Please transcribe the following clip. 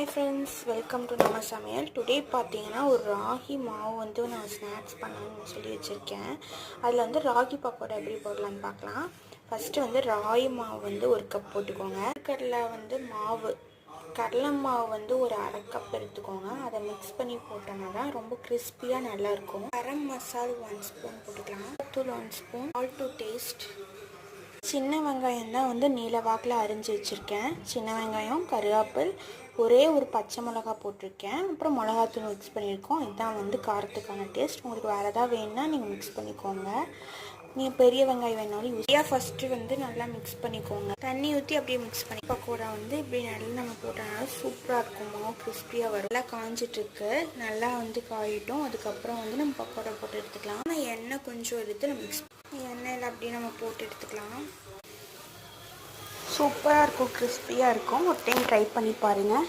Hi friends, welcome to நம்ம சமையல். Today பார்த்தீங்கன்னா ஒரு ராகி மாவு நான் ஸ்நாக்ஸ் பண்ணணும்னு சொல்லி வச்சுருக்கேன். அதில் ராகி பக்கோடா எப்படி போடலான்னு பார்க்கலாம். ஃபஸ்ட்டு ராகி மாவு ஒரு கப் போட்டுக்கோங்க. கடலை மாவு ஒரு அரை கப் எடுத்துக்கோங்க. அதை மிக்ஸ் பண்ணி போட்டோன்னா தான் ரொம்ப கிறிஸ்பியாக நல்லாயிருக்கும். கரம் மசால் 1 ஸ்பூன் போட்டுக்கலாம். தூள் 1 ஸ்பூன், ஆல் டு டேஸ்ட். சின்ன வெங்காயம் தான் நீல வாக்கில் அரிஞ்சு வச்சுருக்கேன். சின்ன வெங்காயம், கருவேப்பில், ஒரே ஒரு பச்சை மிளகா போட்டிருக்கேன். அப்புறம் மிளகாத்தூள் மிக்ஸ் பண்ணியிருக்கோம். இதுதான் காரத்துக்கான டேஸ்ட். உங்களுக்கு வேறு எதாவது வேணுன்னா நீங்கள் மிக்ஸ் பண்ணிக்கோங்க. நீங்கள் பெரிய வெங்காயம் வேணாலும் யூஸியாக ஃபஸ்ட்டு நல்லா மிக்ஸ் பண்ணிக்கோங்க. தண்ணி ஊற்றி அப்படியே மிக்ஸ் பண்ணி பக்கோடா இப்படி நல்லா நம்ம போட்டோம்னா சூப்பராக இருக்கும். மாவு கிறிஸ்பியாக வரும். நல்லா காஞ்சிட்ருக்கு. நல்லா காயிட்டும். அதுக்கப்புறம் நம்ம பக்கோடா போட்டு எடுத்துக்கலாம். ஆனால் எண்ணெய் கொஞ்சம் எடுத்து நம்ம எண்ணெயில் அப்படியே நம்ம போட்டு எடுத்துக்கலாம். சூப்பராக இருக்கும், கிறிஸ்பியாக இருக்கும். ஒரு டைம் ட்ரை பண்ணி பாருங்கள்.